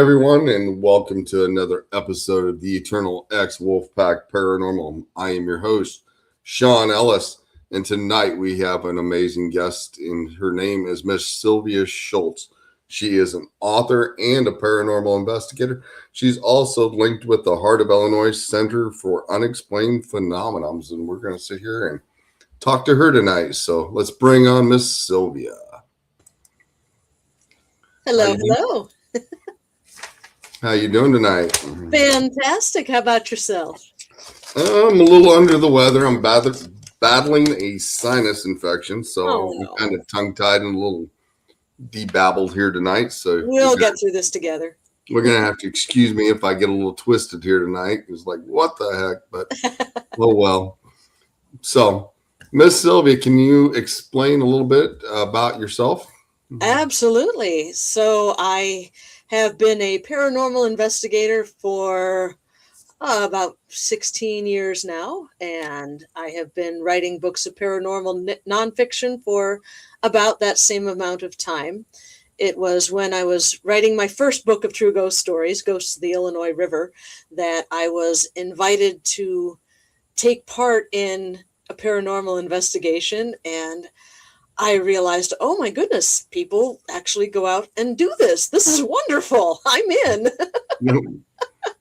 everyone, and welcome to another episode of the Eternal X Wolfpack Paranormal. I am your host, Sean Ellis, and tonight we have an amazing guest, and her name is Miss Sylvia Shults. She is an author and a paranormal investigator. She's also linked with the Heart of Illinois Center for Unexplained Phenomenons, and we're going to sit here and talk to her tonight. So let's bring on Miss Sylvia. Hello. How you doing tonight? Fantastic. How about yourself? I'm a little under the weather. I'm battling a sinus infection, so I'm kind of tongue-tied and a little debabbled here tonight. So we'll get through this together. We're going to have to excuse me if I get a little twisted here tonight. It's like, what the heck? But, oh well. So, Miss Sylvia, can you explain a little bit about yourself? Absolutely. So I have been a paranormal investigator for about 16 years now, and I have been writing books of paranormal nonfiction for about that same amount of time. It was when I was writing my first book of true ghost stories, Ghosts of the Illinois River, that I was invited to take part in a paranormal investigation, and I realized, oh my goodness, people actually go out and do this. This is wonderful. I'm in.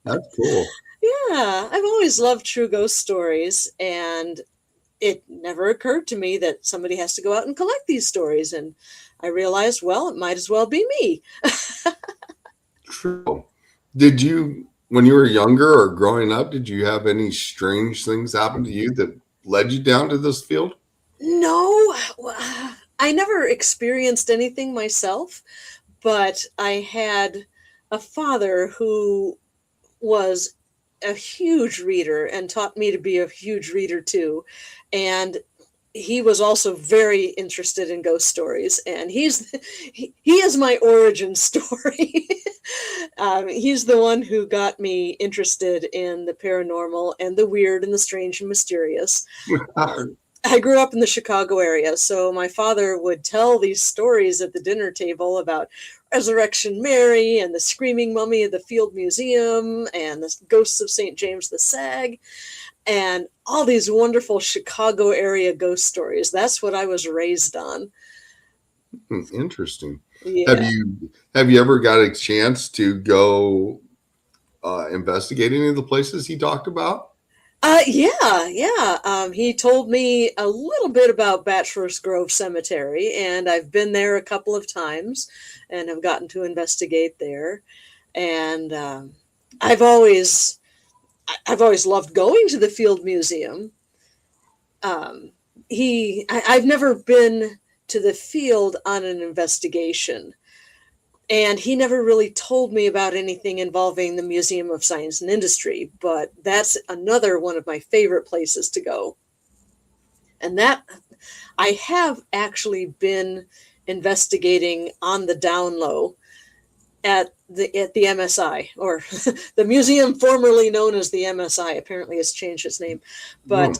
That's cool. Yeah, I've always loved true ghost stories, and it never occurred to me that somebody has to go out and collect these stories. And I realized, well, it might as well be me. True. Did you, when you were younger or growing up, did you have any strange things happen to you that led you down to this field? No, I never experienced anything myself, but I had a father who was a huge reader and taught me to be a huge reader too. And he was also very interested in ghost stories, and he is my origin story. He's the one who got me interested in the paranormal and the weird and the strange and mysterious. I grew up in the Chicago area, so my father would tell these stories at the dinner table about Resurrection Mary and the Screaming Mummy of the Field Museum and the Ghosts of St. James the Sag and all these wonderful Chicago area ghost stories. That's what I was raised on. Interesting. Yeah. Have you ever got a chance to go investigate any of the places he talked about? Yeah. He told me a little bit about Bachelor's Grove Cemetery, and I've been there a couple of times and have gotten to investigate there. And I've always loved going to the Field Museum. I've never been to the field on an investigation. And he never really told me about anything involving the Museum of Science and Industry, but that's another one of my favorite places to go. And that I have actually been investigating on the down low at the MSI, or the museum formerly known as the MSI. Apparently it's changed its name. But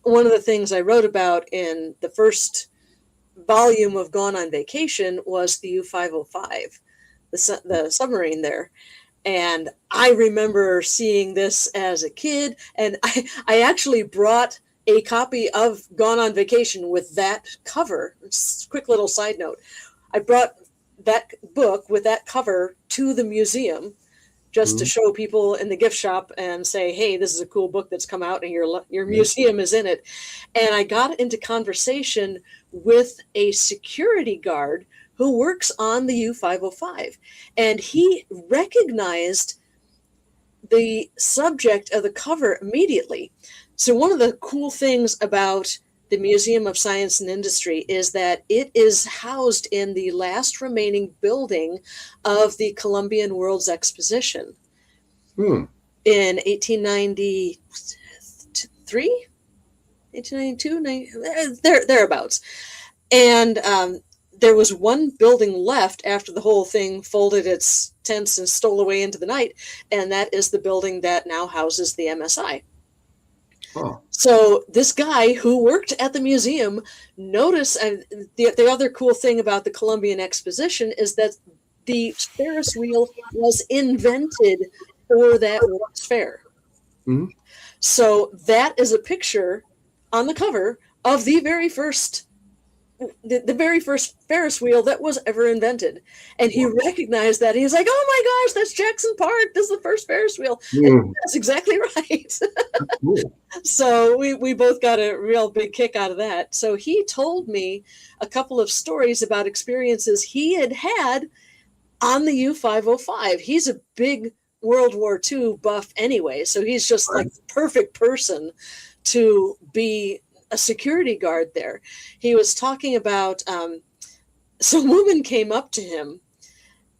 one of the things I wrote about in the first volume of Gone on Vacation was the U-505, the submarine there. And I remember seeing this as a kid, and I actually brought a copy of Gone on Vacation with that cover. Quick little side note. I brought that book with that cover to the museum just to show people in the gift shop and say, hey, this is a cool book that's come out and your museum is in it. And I got into conversation with a security guard who works on the U-505. And he recognized the subject of the cover immediately. So one of the cool things about the Museum of Science and Industry is that it is housed in the last remaining building of the Columbian World's Exposition in 1893, 1892, thereabouts. And there was one building left after the whole thing folded its tents and stole away into the night, and that is the building that now houses the MSI. Oh. So this guy who worked at the museum noticed, and the other cool thing about the Columbian Exposition is that the Ferris wheel was invented for that World's Fair. Mhm. So that is a picture on the cover of the very first Ferris wheel that was ever invented. And he recognized that. He's like, oh my gosh, that's Jackson Park. This is the first Ferris wheel. And that's exactly right. Cool. So we both got a real big kick out of that. So he told me a couple of stories about experiences he had had on the U-505. He's a big World War II buff anyway. So he's just like the perfect person to be a security guard there. He was talking about some woman came up to him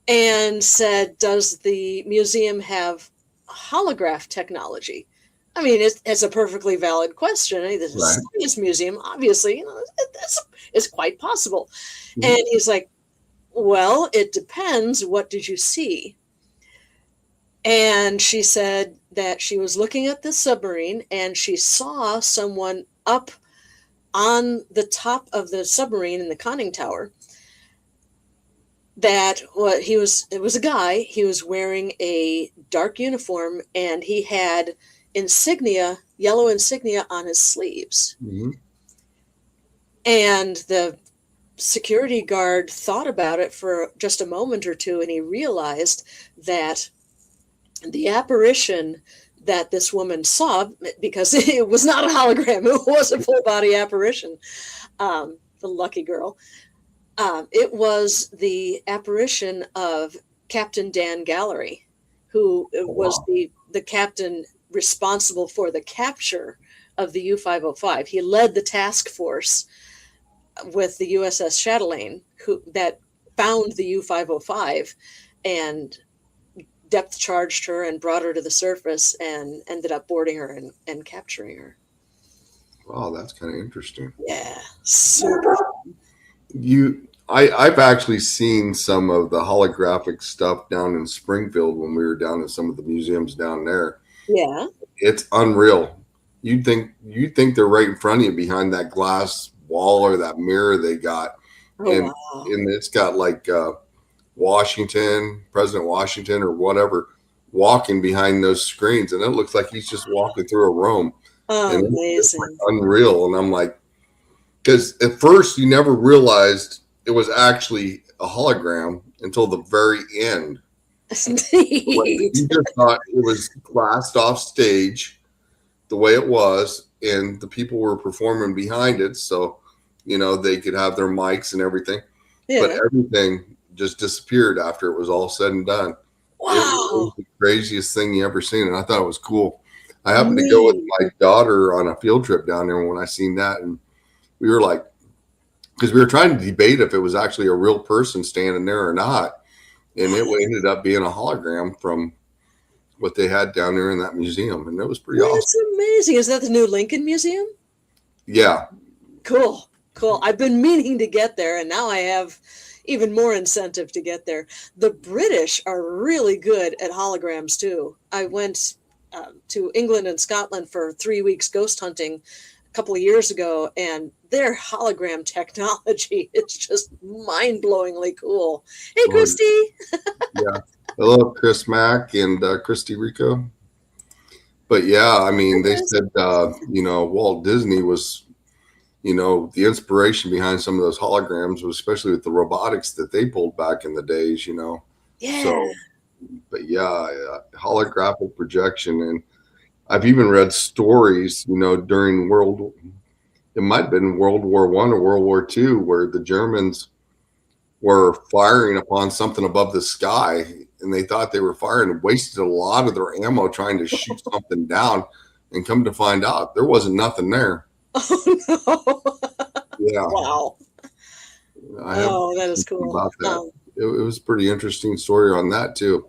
and said, does the museum have holograph technology? I mean, it's a perfectly valid question. I mean, this is a science museum, obviously, you know, it's quite possible. And he's like, well, it depends. What did you see? And she said that she was looking at the submarine and she saw someone up on the top of the submarine in the conning tower. That it was a guy. He was wearing a dark uniform and he had yellow insignia on his sleeves. Mm-hmm. And the security guard thought about it for just a moment or two, and he realized that the apparition that this woman saw, because it was not a hologram, it was a full body apparition, the lucky girl, it was the apparition of Captain Dan Gallery, who was the captain responsible for the capture of the U-505. He led the task force with the USS Chatelaine that found the U-505 and depth charged her and brought her to the surface and ended up boarding her and capturing her. Wow, that's kind of interesting. Yeah, super fun. I've actually seen some of the holographic stuff down in Springfield when we were down in some of the museums down there. Yeah. It's unreal. You'd think they're right in front of you behind that glass wall or that mirror they got. And it's got like President Washington or whatever, walking behind those screens. And it looks like he's just walking through a room. And amazing. It's like unreal. And I'm like, because at first you never realized it was actually a hologram until the very end. You just thought it was glassed off stage the way it was, and the people were performing behind it, so they could have their mics and everything. Yeah. But everything just disappeared after it was all said and done. Wow. It was the craziest thing you ever seen, and I thought it was cool. I happened to go with my daughter on a field trip down there when I seen that, and we were like, because we were trying to debate if it was actually a real person standing there or not. And it ended up being a hologram from what they had down there in that museum. And it was pretty awesome. That's amazing. Is that the new Lincoln Museum? Yeah. Cool. I've been meaning to get there, and now I have even more incentive to get there. The British are really good at holograms, too. I went to England and Scotland for 3 weeks ghost hunting a couple of years ago, and their hologram technology is just mind-blowingly cool. Hey, Christy. Yeah. Hello, Chris Mack and Christy Rico. But yeah, I mean, they said, Walt Disney was, the inspiration behind some of those holograms was especially with the robotics that they pulled back in the days, Yeah. So, but yeah, holographic projection. And I've even read stories, during it might have been World War I or World War II, where the Germans were firing upon something above the sky, and they thought they were firing and wasted a lot of their ammo trying to shoot something down, and come to find out there wasn't nothing there. Oh, no. Yeah. Wow. That is cool. About that. It was a pretty interesting story on that, too.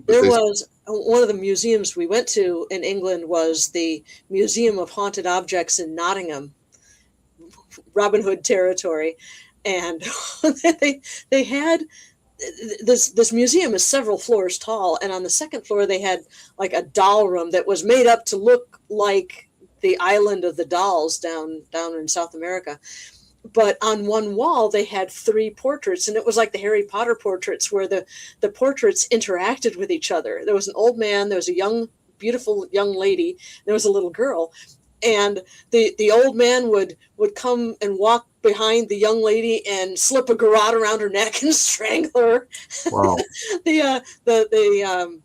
There was one of the museums we went to in England was the Museum of Haunted Objects in Nottingham, Robin Hood territory. And they had this museum is several floors tall, and on the second floor they had like a doll room that was made up to look like the island of the dolls down in South America. but on one wall they had 3 portraits, and it was like the Harry Potter portraits where the portraits interacted with each other. There was an old man, there was a young, beautiful young lady, there was a little girl, and the old man would come and walk behind the young lady and slip a garrote around her neck and strangle her. Wow. The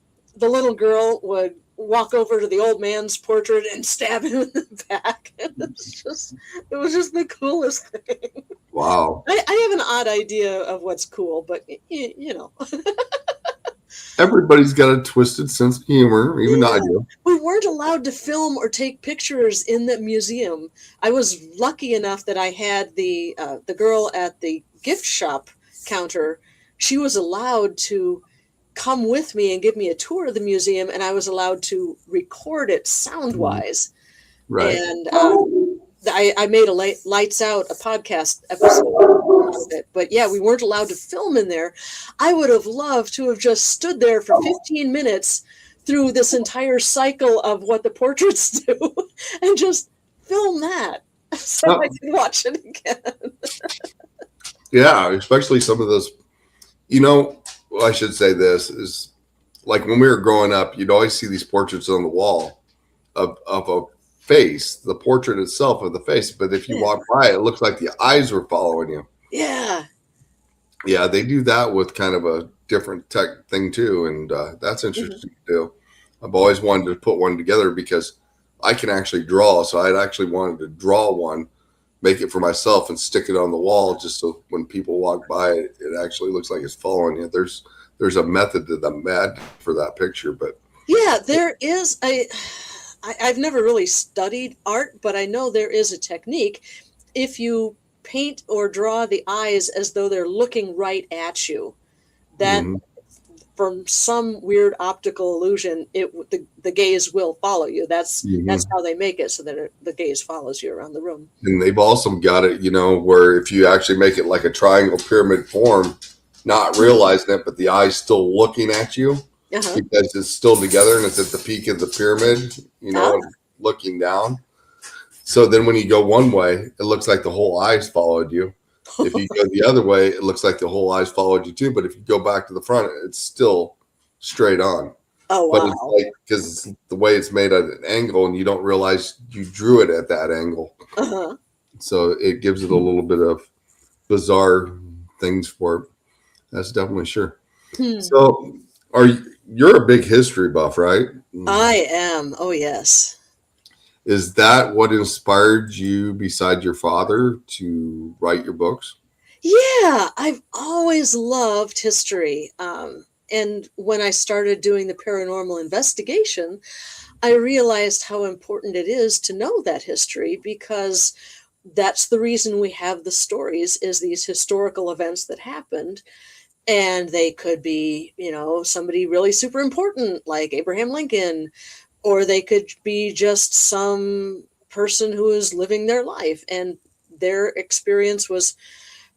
little girl would walk over to the old man's portrait and stab him in the back. It was just the coolest thing. Wow. I have an odd idea of what's cool, but you know. Everybody's got a twisted sense of humor, even I do. We weren't allowed to film or take pictures in the museum. I was lucky enough that I had the girl at the gift shop counter. She was allowed to come with me and give me a tour of the museum, and I was allowed to record it sound wise. Right. And I made a Lights Out, a podcast episode of it. But yeah, we weren't allowed to film in there. I would have loved to have just stood there for 15 minutes through this entire cycle of what the portraits do and just film that so I can watch it again. Yeah, especially some of those, well, I should say this is like when we were growing up, you'd always see these portraits on the wall of a face, the portrait itself of the face. But if you walk by, it looks like the eyes were following you. Yeah. Yeah, they do that with kind of a different tech thing too. And that's interesting to do. I've always wanted to put one together because I can actually draw. So I'd actually wanted to draw one, make it for myself and stick it on the wall just so when people walk by, it actually looks like it's following you. There's a method to the mad for that picture, but yeah, there is I've never really studied art, but I know there is a technique. If you paint or draw the eyes as though they're looking right at you, that from some weird optical illusion, the gaze will follow you. That's how they make it, so that the gaze follows you around the room. And they've also got it, where if you actually make it like a triangle pyramid form, not realizing it, but the eye's still looking at you because it's still together and it's at the peak of the pyramid, and looking down. So then when you go one way, it looks like the whole eyes followed you. If you go the other way, it looks like the whole eyes followed you too. But if you go back to the front, it's still straight on. Oh, wow. But it's like, because the way it's made at an angle and you don't realize you drew it at that angle. So it gives it a little bit of bizarre things for it. That's definitely sure. So you're a big history buff, right? I am. Oh, yes. Is that what inspired you, beside your father, to write your books? Yeah, I've always loved history. And when I started doing the paranormal investigation, I realized how important it is to know that history, because that's the reason we have the stories, is these historical events that happened. And they could be, somebody really super important like Abraham Lincoln, or they could be just some person who is living their life and their experience was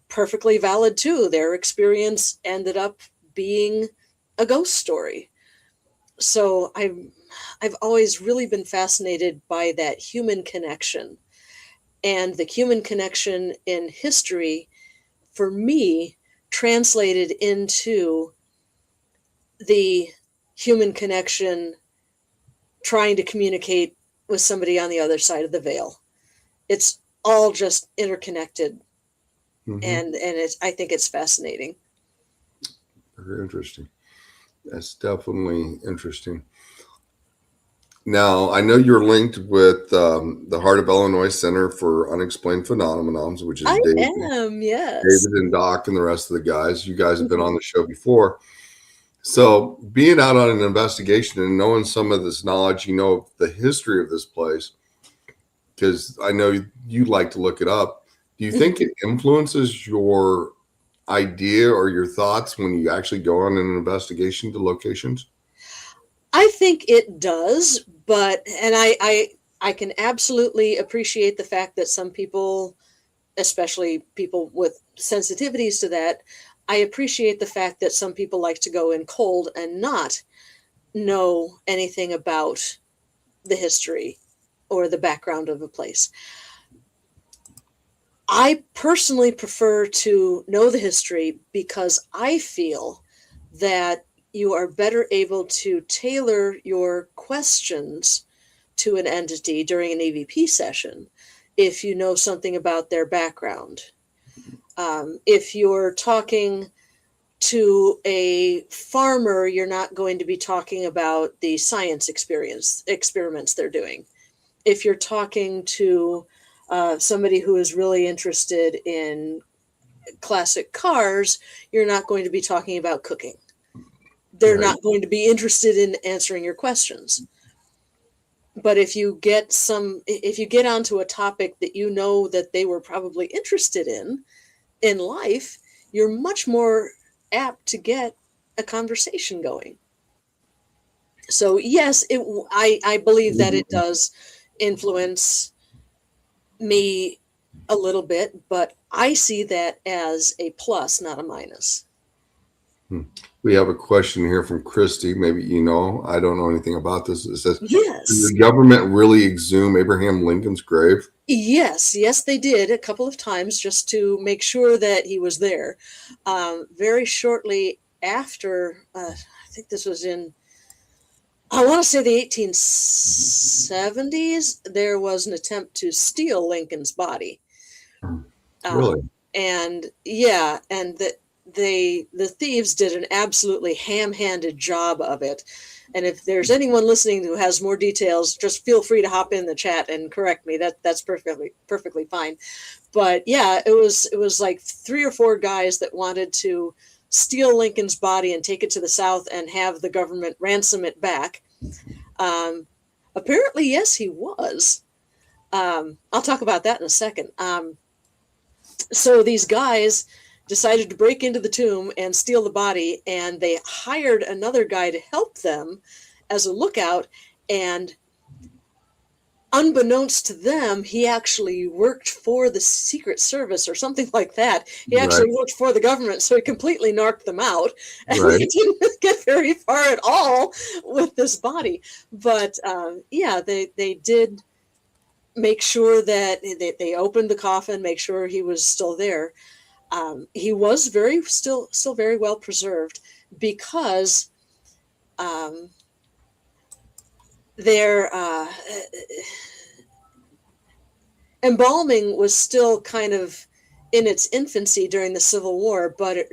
perfectly valid too. Their experience ended up being a ghost story. So I've always really been fascinated by that human connection, and the human connection in history for me translated into the human connection trying to communicate with somebody on the other side of the veil. It's all just interconnected. And I think it's fascinating. Very interesting. That's definitely interesting. Now, I know you're linked with the Heart of Illinois Center for Unexplained Phenomena, which is yes. David and Doc and the rest of the guys. You guys have been on the show before. So being out on an investigation and knowing some of this knowledge, of the history of this place, because I know you like to look it up. Do you think it influences your idea or your thoughts when you actually go on an investigation to locations? I think it does, and I can absolutely appreciate the fact that some people, especially people with sensitivities to that, I appreciate the fact that some people like to go in cold and not know anything about the history or the background of a place. I personally prefer to know the history because I feel that you are better able to tailor your questions to an entity during an EVP session if you know something about their background. If you're talking to a farmer, you're not going to be talking about the science experiments they're doing. If you're talking to somebody who is really interested in classic cars, you're not going to be talking about cooking. They're Right. not going to be interested in answering your questions. But if you get onto a topic that you know that they were probably interested in life, you're much more apt to get a conversation going. So yes, I believe that it does influence me a little bit, but I see that as a plus, not a minus. We have a question here from Christy. Maybe you know, I don't know anything about this. It says, did Yes. the government really exhume Abraham Lincoln's grave? Yes, they did a couple of times just to make sure that he was there. Very shortly after, I think this was in, I want to say the 1870s, there was an attempt to steal Lincoln's body. Really? And yeah, and the thieves did an absolutely ham-handed job of it. And if there's anyone listening who has more details, just feel free to hop in the chat and correct me. That's perfectly fine. But yeah, it was like 3 or 4 guys that wanted to steal Lincoln's body and take it to the South and have the government ransom it back. Apparently, yes, he was. I'll talk about that in a second. So these guys decided to break into the tomb and steal the body, and they hired another guy to help them as a lookout. And unbeknownst to them, he actually worked for the Secret Service or something like that. He actually Right. worked for the government, so he completely narked them out, and Right. they didn't get very far at all with this body. But yeah, they did make sure that they opened the coffin, make sure he was still there. He was still very well preserved because their embalming was still kind of in its infancy during the Civil War, but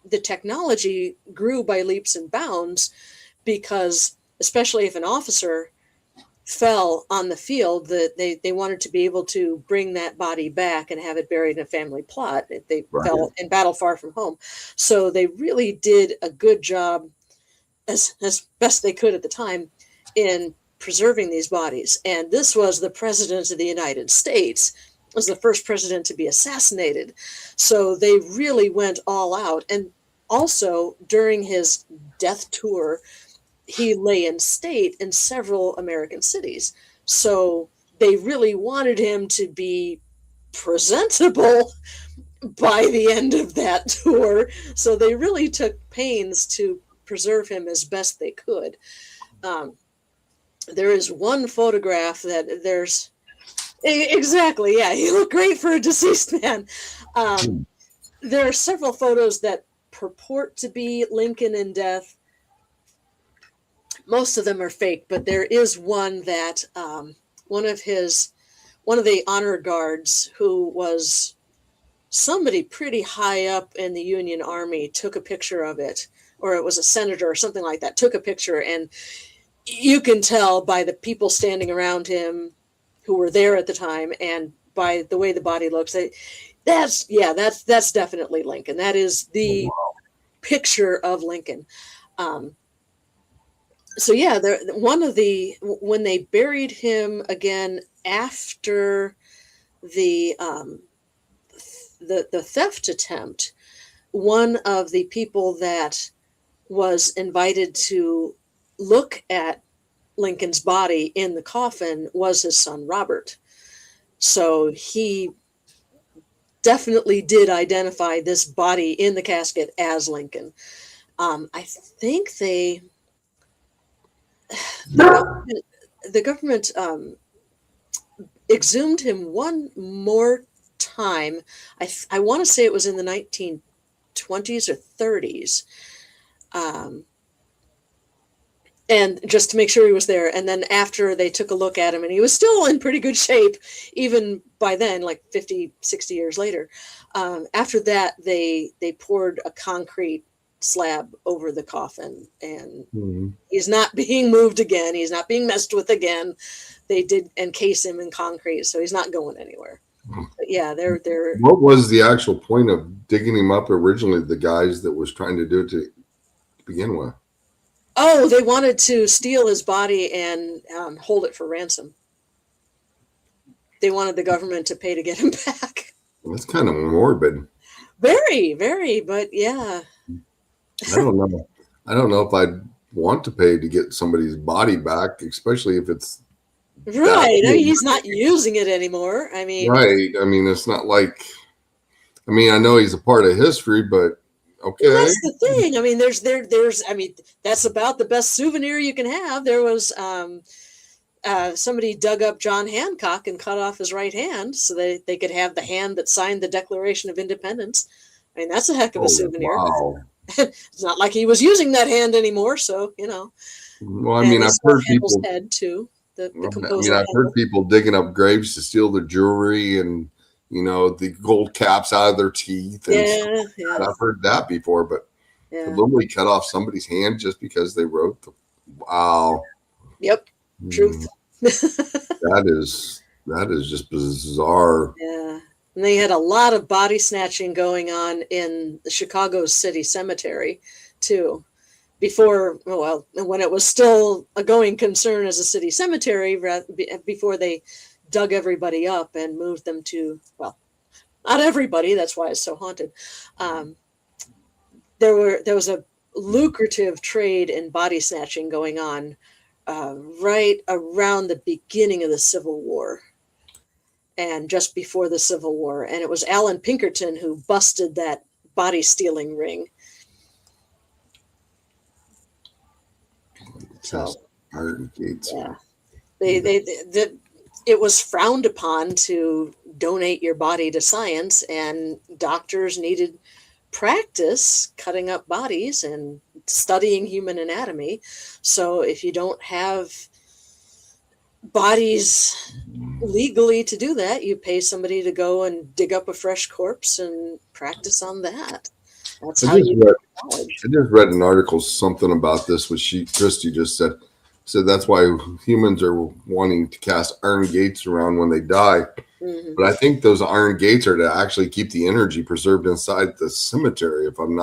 the technology grew by leaps and bounds because, especially if an officer fell on the field, that they wanted to be able to bring that body back and have it buried in a family plot if they fell in battle far from home. So they really did a good job, as best they could at the time, in preserving these bodies. And this was the president of the United States, was the first president to be assassinated. So they really went all out. And also during his death tour, he lay in state in several American cities. So they really wanted him to be presentable by the end of that tour. So they really took pains to preserve him as best they could. There is one photograph that there's exactly, yeah, he looked great for a deceased man. There are several photos that purport to be Lincoln in death. Most of them are fake, but there is one that one of the honor guards, who was somebody pretty high up in the Union Army, took a picture of it, or it was a senator or something like that, took a picture, and you can tell by the people standing around him who were there at the time and by the way the body looks, that's definitely Lincoln. That is the picture of Lincoln. So yeah, when they buried him again after the theft attempt, one of the people that was invited to look at Lincoln's body in the coffin was his son Robert. So he definitely did identify this body in the casket as Lincoln. I think the government exhumed him one more time. I want to say it was in the 1920s or 30s. And just to make sure he was there. And then after they took a look at him, and he was still in pretty good shape, even by then, like 50, 60 years later. After that, they poured a concrete slab over the coffin, and he's not being moved again. He's not being messed with again. They did encase him in concrete, so he's not going anywhere. But yeah, they're. What was the actual point of digging him up originally? The guys that was trying to do it to begin with. Oh, they wanted to steal his body and hold it for ransom. They wanted the government to pay to get him back. That's kind of morbid. Very, very, but yeah. I don't know. I don't know if I'd want to pay to get somebody's body back, especially if it's right. I mean, he's not using it anymore. I mean, right. I mean, it's not like. I mean, I know he's a part of history, but okay. Well, that's the thing. I mean, there's. I mean, that's about the best souvenir you can have. There was somebody dug up John Hancock and cut off his right hand so they could have the hand that signed the Declaration of Independence. I mean, that's a heck of a souvenir. Wow. It's not like he was using that hand anymore, so you know. Well, I mean, I've heard people. Head too. The composer. I mean, I've heard people digging up graves to steal their jewelry and the gold caps out of their teeth. And yeah. I've heard that before, but to literally cut off somebody's hand just because they wrote the wow. Yep. Truth. That is just bizarre. Yeah. And they had a lot of body snatching going on in the Chicago City Cemetery too. Before, well, when it was still a going concern as a city cemetery, before they dug everybody up and moved them to, well, not everybody, that's why it's so haunted. There was a lucrative trade in body snatching going on right around the beginning of the Civil War and just before the Civil War. And it was Alan Pinkerton who busted that body stealing ring. So, yeah, it was frowned upon to donate your body to science, and doctors needed practice cutting up bodies and studying human anatomy. So if you don't have bodies legally to do that, you pay somebody to go and dig up a fresh corpse and practice on that. That's how you get knowledge. I just read an article, something about this, which Christy just said that's why humans are wanting to cast iron gates around when they die. Mm-hmm. But I think those iron gates are to actually keep the energy preserved inside the cemetery, if I'm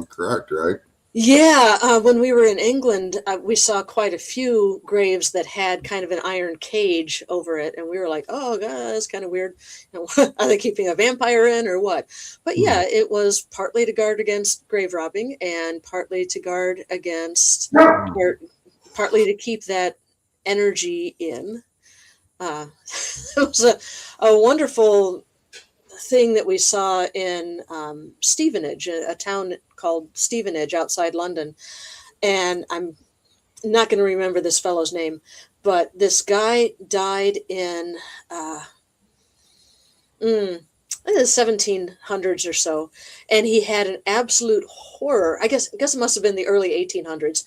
correct, right? Yeah, when we were in England, we saw quite a few graves that had kind of an iron cage over it, and we were like, "Oh God, that's kind of weird. Are they keeping a vampire in or what?" But yeah, it was partly to guard against grave robbing, and partly to guard against, partly to keep that energy in. It was a wonderful thing that we saw in Stevenage, a town called Stevenage outside London. And I'm not going to remember this fellow's name, but this guy died in the 1700s or so. And he had an absolute horror. I guess it must have been the early 1800s,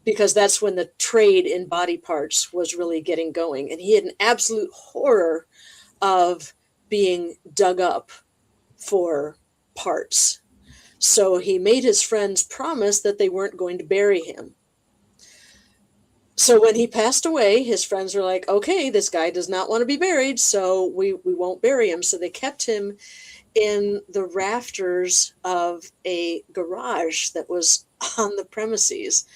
because that's when the trade in body parts was really getting going. And he had an absolute horror of being dug up for parts. So he made his friends promise that they weren't going to bury him. So when he passed away, his friends were like, okay, this guy does not want to be buried, so we won't bury him. So they kept him in the rafters of a garage that was on the premises.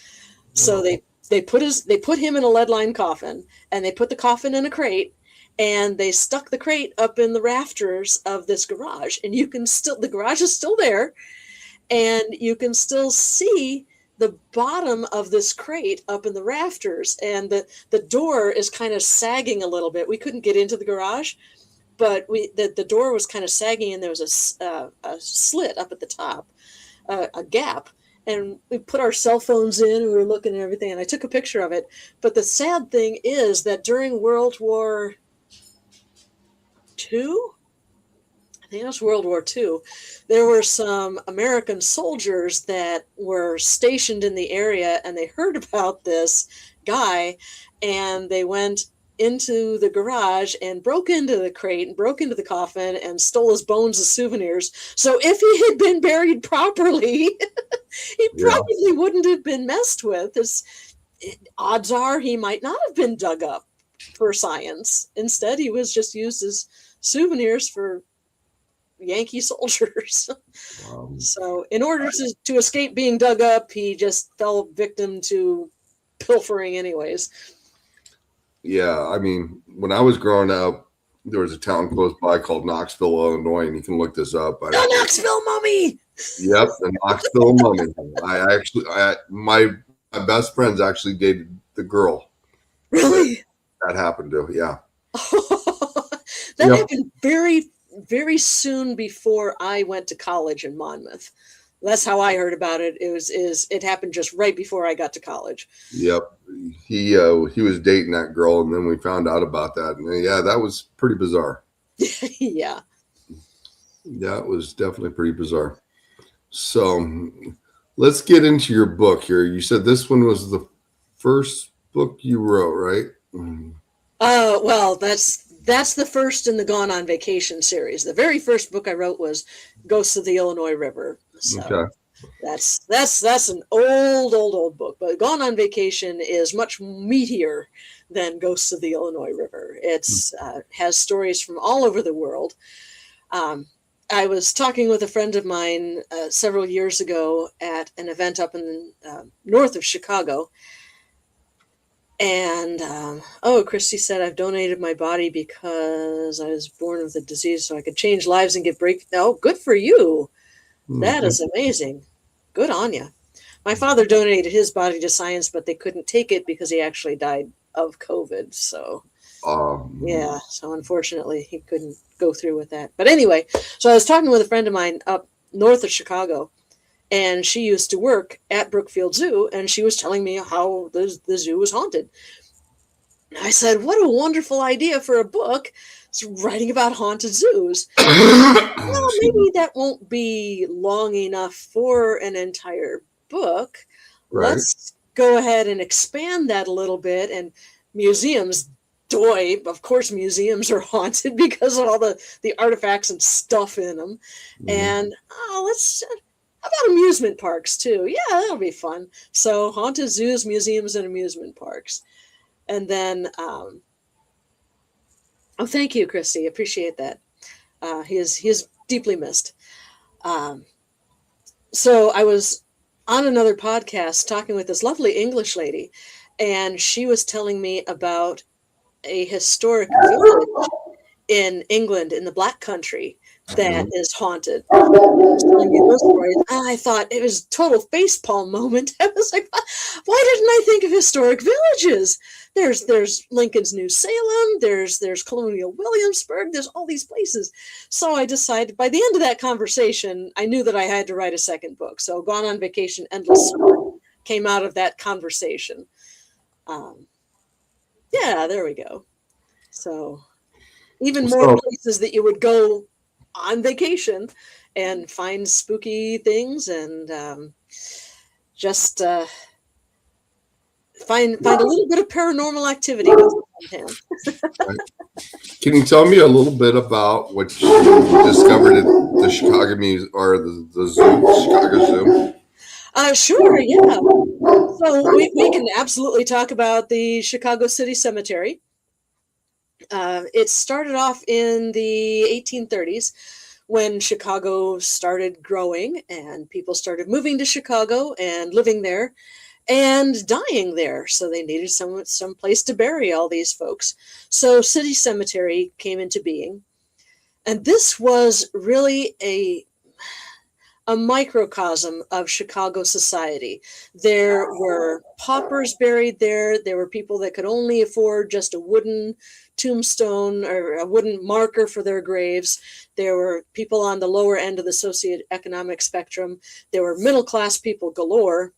So they put him in a lead-lined coffin, and they put the coffin in a crate, and they stuck the crate up in the rafters of this garage. And the garage is still there, and you can still see the bottom of this crate up in the rafters. And the door is kind of sagging a little bit. We couldn't get into the garage, but the door was kind of sagging, and there was a slit up at the top, a gap. And we put our cell phones in, and we were looking at everything, and I took a picture of it. But the sad thing is that during World War II, think it was World War II, there were some American soldiers that were stationed in the area, and they heard about this guy, and they went into the garage and broke into the crate and broke into the coffin and stole his bones as souvenirs. So if he had been buried properly, he Yeah. probably wouldn't have been messed with. Odds are he might not have been dug up for science. Instead, he was just used as souvenirs for Yankee soldiers. So in order to escape being dug up, he just fell victim to pilfering anyways. Yeah. I mean, when I was growing up, there was a town close by called Knoxville, Illinois, and you can look this up. The Knoxville Mummy! Yep, the Knoxville Mummy. My best friends actually dated the girl. Really? That happened to. Yeah. That Yep. happened very, very soon before I went to college in Monmouth. That's how I heard about it. It happened just right before I got to college. Yep. He was dating that girl, and then we found out about that. And yeah, that was pretty bizarre. Yeah. That was definitely pretty bizarre. So let's get into your book here. You said this one was the first book you wrote, right? Well, that's the first in the Gone on Vacation series. The very first book I wrote was Ghosts of the Illinois River. So Okay. that's an old book, but Gone on Vacation is much meatier than Ghosts of the Illinois River. It's has stories from all over the world. I was talking with a friend of mine several years ago at an event up in north of Chicago. And, Christy said, I've donated my body because I was born with a disease so I could change lives and get break. Oh, good for you. That is amazing. Good on you. My father donated his body to science, but they couldn't take it because he actually died of COVID. So, yeah. So unfortunately, he couldn't go through with that. But anyway, so I was talking with a friend of mine up north of Chicago, and she used to work at Brookfield Zoo, and she was telling me how the zoo was haunted. I said, what a wonderful idea for a book. It's writing about haunted zoos. Well, maybe that won't be long enough for an entire book. Right. Let's go ahead and expand that a little bit. And museums, of course, museums are haunted because of all the artifacts and stuff in them. And let's... How about amusement parks too? Yeah, that'll be fun. So haunted zoos, museums, and amusement parks. And then, thank you, Christy. Appreciate that. He is deeply missed. So I was on another podcast talking with this lovely English lady, and she was telling me about a historic village in England, in the Black Country, that is haunted. Telling me those stories. I thought it was a total facepalm moment. I was like, why didn't I think of historic villages? There's Lincoln's New Salem, there's Colonial Williamsburg, there's all these places. So I decided by the end of that conversation, I knew that I had to write a second book. So Gone on Vacation, Endless Summer came out of that conversation. Yeah, there we go. So even more places that you would go on vacation and find spooky things and just find a little bit of paranormal activity with Can you tell me a little bit about what you discovered at the Chicago Museum or the zoo, Chicago Zoo? Sure, yeah. So we can absolutely talk about the Chicago City Cemetery. It started off in the 1830s when Chicago started growing and people started moving to Chicago and living there and dying there. So they needed some place to bury all these folks. So City Cemetery came into being. And this was really a microcosm of Chicago society. There were paupers buried there. There were people that could only afford just a wooden tombstone or a wooden marker for their graves. There were people on the lower end of the socioeconomic spectrum. There were middle-class people galore.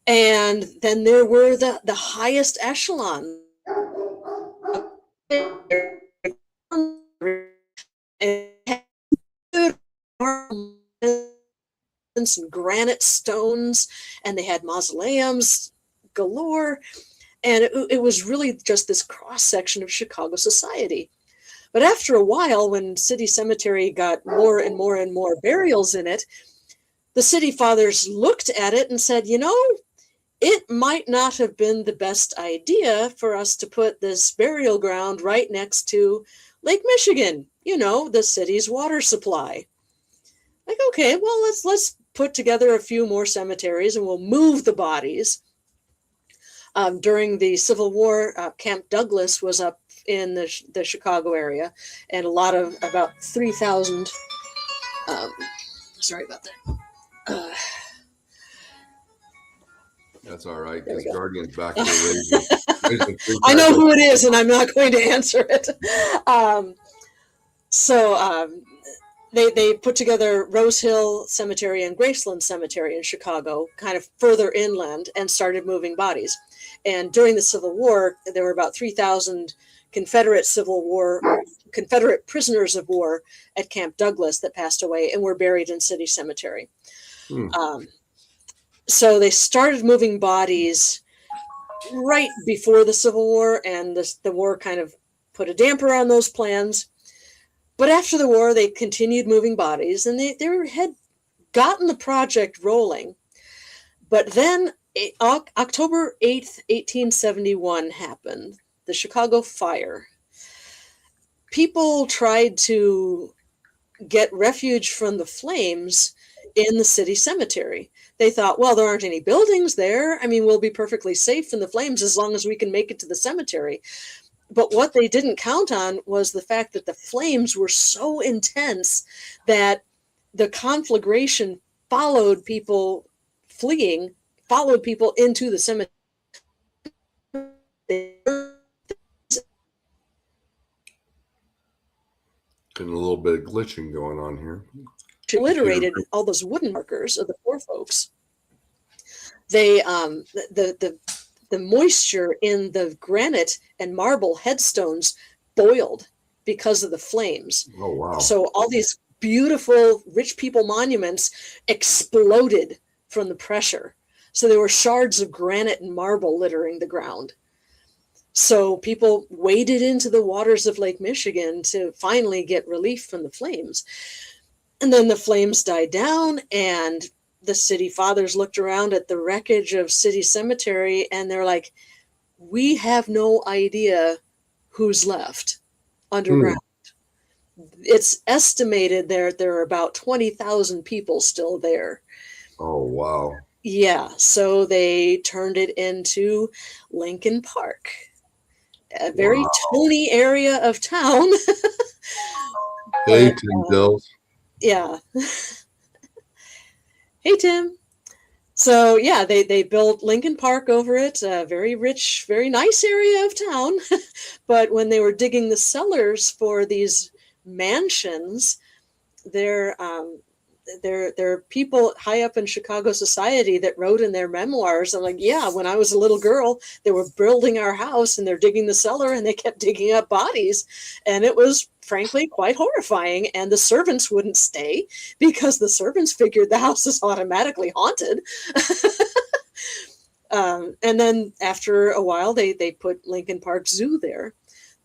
And then there were the highest echelon. And granite stones, and they had mausoleums galore. And it was really just this cross section of Chicago society. But after a while, when City Cemetery got more and more and more burials in it, the city fathers looked at it and said, it might not have been the best idea for us to put this burial ground right next to Lake Michigan, the city's water supply. Like, okay, well, let's put together a few more cemeteries and we'll move the bodies. During the Civil War, Camp Douglas was up in the Chicago area, and about 3,000. Sorry about that. That's all right, because Guardian's back there raising I know who it is, and I'm not going to answer it. They put together Rose Hill Cemetery and Graceland Cemetery in Chicago, kind of further inland, and started moving bodies. And during the Civil War, there were about 3,000 Confederate prisoners of war at Camp Douglas that passed away and were buried in City Cemetery. So they started moving bodies right before the Civil War, and the war kind of put a damper on those plans. But after the war, they continued moving bodies, and they had gotten the project rolling. But then October 8th, 1871 happened, the Chicago fire. People tried to get refuge from the flames in the city cemetery. They thought, well, there aren't any buildings there. I mean, we'll be perfectly safe from the flames as long as we can make it to the cemetery. But what they didn't count on was the fact that the flames were so intense that the conflagration followed people into the cemetery. Getting a little bit of glitching going on here. Obliterated all those wooden markers of the poor folks. They the moisture in the granite and marble headstones boiled because of the flames. Oh, wow. So all these beautiful rich people monuments exploded from the pressure. So there were shards of granite and marble littering the ground. So people waded into the waters of Lake Michigan to finally get relief from the flames. And then the flames died down, and the city fathers looked around at the wreckage of City Cemetery, and they're like, we have no idea who's left underground. It's estimated there are about 20,000 people still there. Oh, wow. Yeah, so they turned it into Lincoln Park, a very Tony area of town. Hey, Tim Dills. Yeah. Hey, Tim. So, yeah, they built Lincoln Park over it, a very rich, very nice area of town. But when they were digging the cellars for these mansions, there are people high up in Chicago society that wrote in their memoirs, I'm like, yeah, when I was a little girl, they were building our house and they're digging the cellar and they kept digging up bodies. And it was frankly quite horrifying. And the servants wouldn't stay because the servants figured the house is automatically haunted. And then after a while, they put Lincoln Park Zoo there.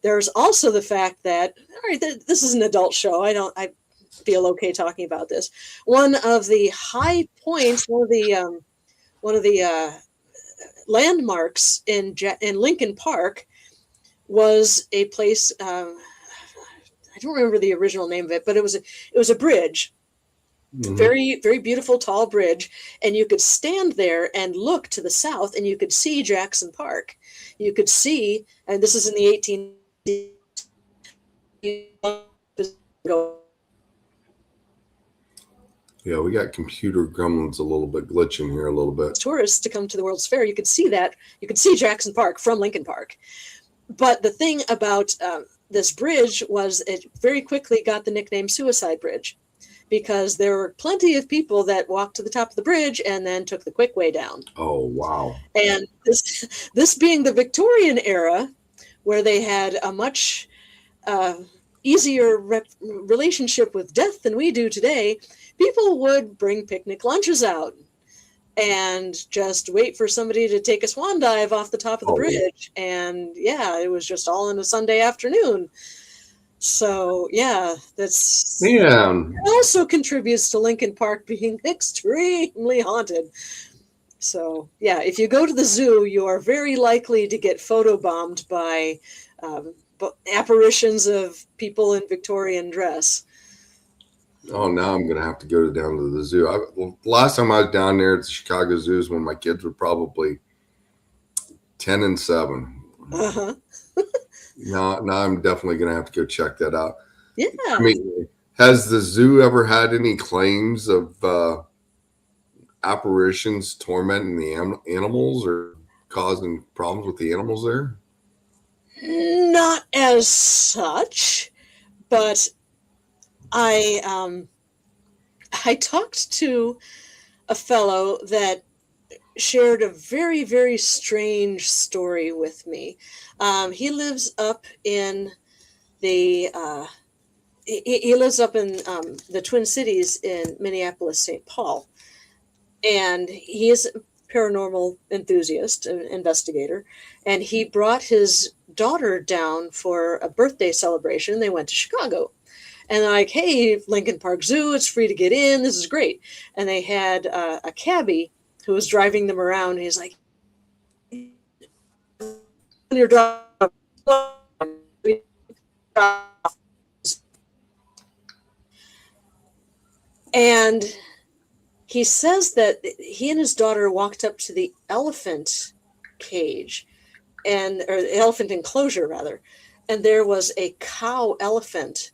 There's also the fact that, all right, this is an adult show. I feel okay talking about this. One of the high points, one of the landmarks in Lincoln Park was a place. I don't remember the original name of it, but it was a bridge, very, very beautiful, tall bridge, and you could stand there and look to the south, and you could see Jackson Park. You could see, and this is in the 18. Yeah, we got computer gremlins a little bit glitching here a little bit. Tourists to come to the World's Fair, you could see that. You could see Jackson Park from Lincoln Park. But the thing about this bridge was it very quickly got the nickname Suicide Bridge because there were plenty of people that walked to the top of the bridge and then took the quick way down. Oh, wow. And this being the Victorian era, where they had a much easier relationship with death than we do today, people would bring picnic lunches out and just wait for somebody to take a swan dive off the top of the Oh, bridge. And yeah, it was just all in a Sunday afternoon. So yeah, that's man. also contributes to Lincoln Park being extremely haunted. So yeah, if you go to the zoo, you are very likely to get photobombed by apparitions of people in Victorian dress. Oh, now I'm gonna have to go down to the zoo. Last time I was down there at the Chicago Zoo is when my kids were probably 10 and 7. Uh-huh. Now I'm definitely gonna have to go check that out. Yeah. I mean, has the zoo ever had any claims of apparitions tormenting the animals or causing problems with the animals there? Not as such, but I I talked to a fellow that shared a very, very strange story with me. He lives up in the he lives up in the Twin Cities in Minneapolis, St. Paul, and he is a paranormal enthusiast, an investigator, and he brought his daughter down for a birthday celebration. They went to Chicago. And they're like, hey, Lincoln Park Zoo, it's free to get in. This is great. And they had a cabbie who was driving them around. And he's like, your dog. And he says that he and his daughter walked up to the elephant cage or the elephant enclosure rather. And there was a cow elephant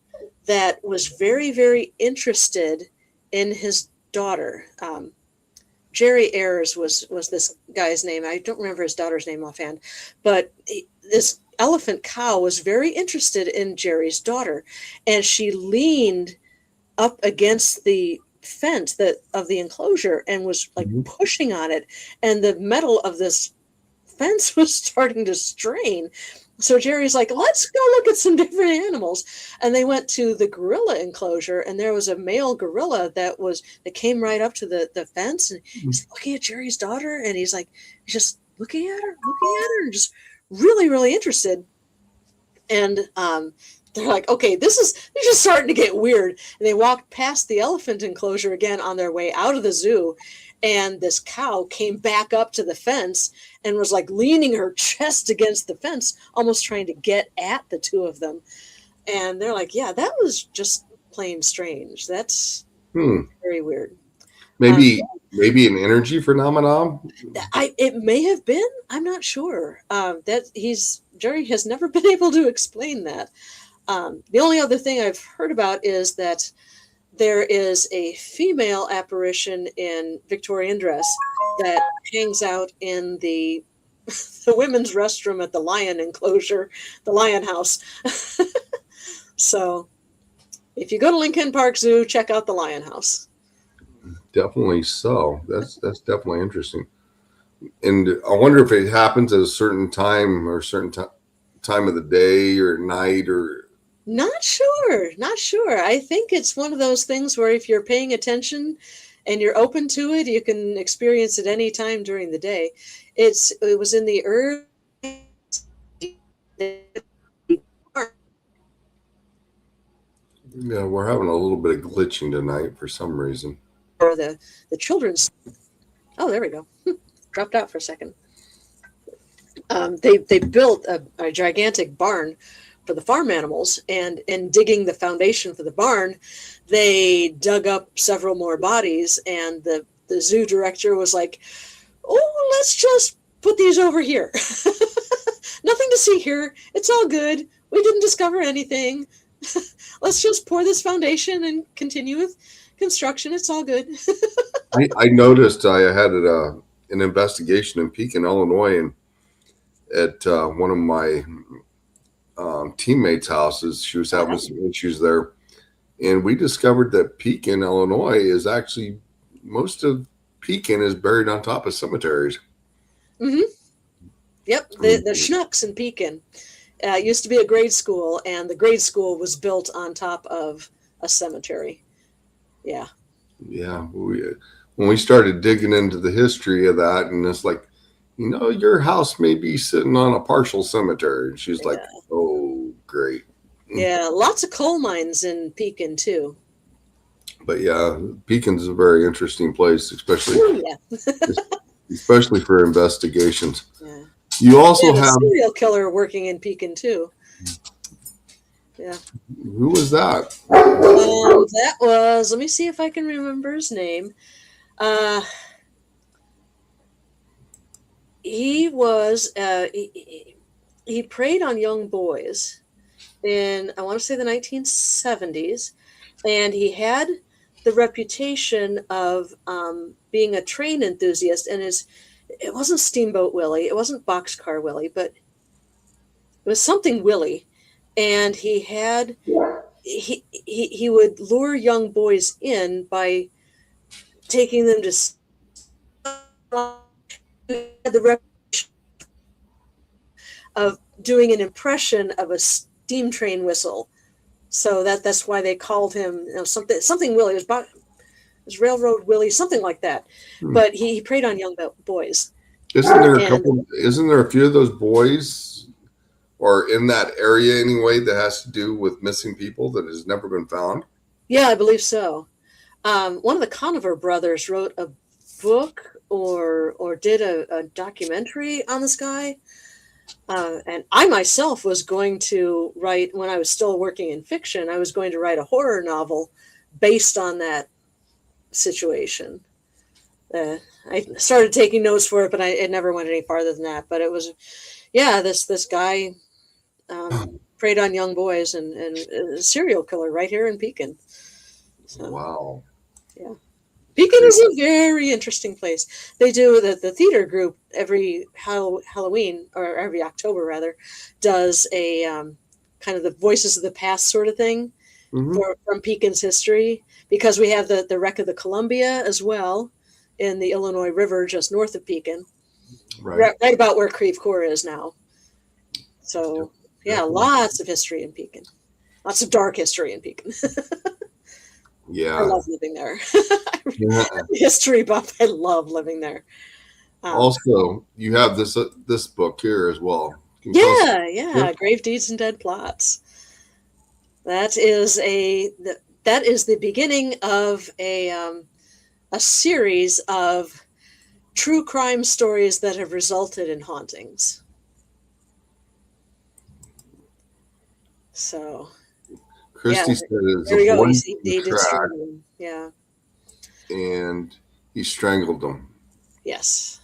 that was very, very interested in his daughter. Jerry Ayers was this guy's name. I don't remember his daughter's name offhand, but this elephant cow was very interested in Jerry's daughter, and she leaned up against the fence of the enclosure and was like pushing on it, and the metal of this fence was starting to strain. So Jerry's like, let's go look at some different animals. And they went to the gorilla enclosure, and there was a male gorilla that came right up to the fence, and he's looking at Jerry's daughter, and he's just looking at her, and just really, really interested. And they're like, okay, this is just starting to get weird. And they walked past the elephant enclosure again on their way out of the zoo. And this cow came back up to the fence and was like leaning her chest against the fence, almost trying to get at the two of them. And they're like, yeah, that was just plain strange. That's very weird. Maybe an energy phenomenon. It may have been. I'm not sure. Jerry has never been able to explain that. The only other thing I've heard about is that there is a female apparition in Victorian dress that hangs out in the women's restroom at the lion enclosure, the lion house. So if you go to Lincoln Park Zoo, check out the lion house. Definitely so. That's definitely interesting. And I wonder if it happens at a certain time or certain time of the day or night or. Not sure. I think it's one of those things where if you're paying attention and you're open to it, you can experience it any time during the day. It was in the early. Yeah, we're having a little bit of glitching tonight for some reason. Or the children's. Oh, there we go. Dropped out for a second. They built a gigantic barn for the farm animals, and in digging the foundation for the barn, they dug up several more bodies, and the zoo director was like, oh, let's just put these over here. Nothing to see here. It's all good. We didn't discover anything. Let's just pour this foundation and continue with construction. It's all good. I noticed I had an investigation in Pekin, Illinois, and at one of my teammates' houses. She was having some issues there, and we discovered that Pekin, Illinois, is actually most of Pekin is buried on top of cemeteries. Mm-hmm. Yep, the Schnucks in Pekin. It used to be a grade school, and the grade school was built on top of a cemetery. Yeah. Yeah. When we started digging into the history of that, and it's like, your house may be sitting on a partial cemetery. And she's like, Yeah. oh, great. Yeah. Lots of coal mines in Pekin, too. But yeah, Pekin's a very interesting place, Ooh, yeah. especially for investigations. Yeah. You also And a have, serial killer working in Pekin, too. Yeah. who was that? That was, let me see if I can remember his name. Uh, he was, he preyed on young boys in, I want to say, the 1970s. And he had the reputation of being a train enthusiast. And it wasn't Steamboat Willie, it wasn't Boxcar Willie, but it was something Willie. And he would lure young boys in by taking them to the reputation of doing an impression of a steam train whistle. So that's why they called him something Willie. It was Railroad Willie, something like that. But he preyed on young boys. Isn't there a few of those boys or in that area anyway that has to do with missing people that has never been found? Yeah, I believe so. One of the Conover brothers wrote a book or did a documentary on this guy. And I myself was going to write, when I was still working in fiction, I was going to write a horror novel based on that situation. I started taking notes for it, but it never went any farther than that. But it was, yeah, this guy preyed on young boys and a serial killer right here in Pekin. So, wow. Yeah. Pekin is a very interesting place. They do the theater group every Halloween, or every October rather, does a kind of the Voices of the Past sort of thing from Pekin's history, because we have the wreck of the Columbia as well in the Illinois River just north of Pekin, right about where Creve Coeur is now. So yeah, lots of history in Pekin, lots of dark history in Pekin. Yeah, I love living there. History buff. I love living there. Also, you have this book here as well. Yeah. Grave Deeds and Dead Plots. That is the beginning of a series of true crime stories that have resulted in hauntings. So, Christy said it's there we a go. boy He did strangle him. Yeah. And he strangled them. Yes.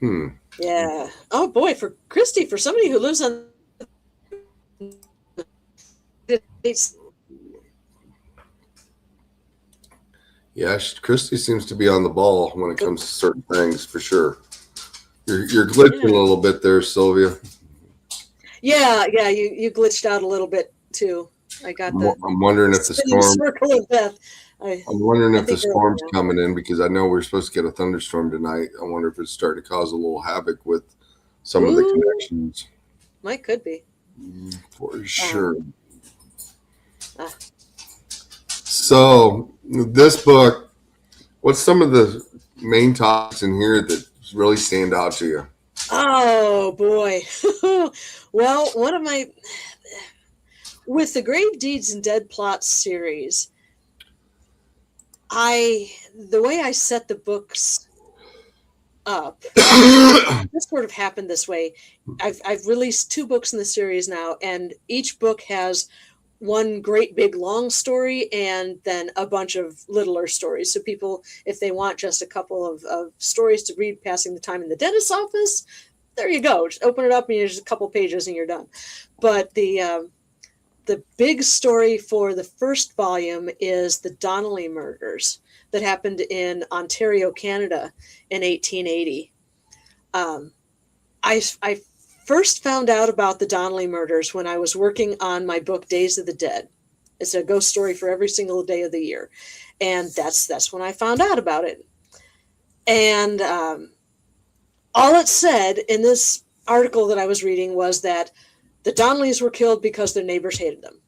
Yeah. Oh boy, for Christy, for somebody who lives on Yeah, Christy seems to be on the ball when it comes to certain things, for sure. You're glitching a little bit there, Sylvia. Yeah, you glitched out a little bit too. I got that. I'm wondering if the storm. Circle of death. I'm wondering if the storm's coming in, because I know we're supposed to get a thunderstorm tonight. I wonder if it's starting to cause a little havoc with some of the connections. Could be. For sure. So this book, what's some of the main topics in here that really stand out to you? Oh boy. Well, with the Grave Deeds and Dead Plots series, the way I set the books up, this sort of happened this way. I've released 2 books in the series now, and each book has one great big long story and then a bunch of littler stories. So people, if they want just a couple of stories to read passing the time in the dentist's office, there you go. Just open it up and there's a couple pages and you're done. But the big story for the first volume is the Donnelly murders that happened in Ontario, Canada in 1880. I first found out about the Donnelly murders when I was working on my book, Days of the Dead. It's a ghost story for every single day of the year. And that's when I found out about it. And All it said in this article that I was reading was that the Donnellys were killed because their neighbors hated them.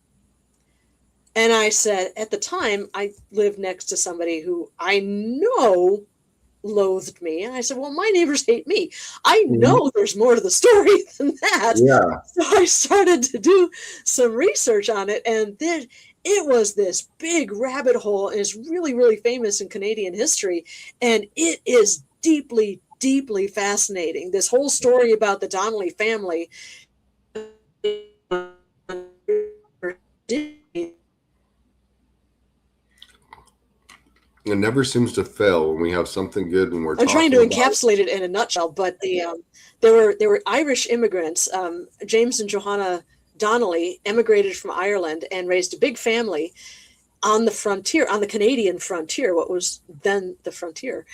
And I said, at the time, I lived next to somebody who I know loathed me. And I said, well, my neighbors hate me. I know there's more to the story than that. Yeah. So I started to do some research on it. And then it was this big rabbit hole, and it's really, really famous in Canadian history. And it is deeply, deeply fascinating. This whole story about the Donnelly family. It never seems to fail when we have something good and we're I'm trying to talking about encapsulate it in a nutshell, but there were Irish immigrants. James and Johanna Donnelly emigrated from Ireland and raised a big family on the frontier, on the Canadian frontier, what was then the frontier.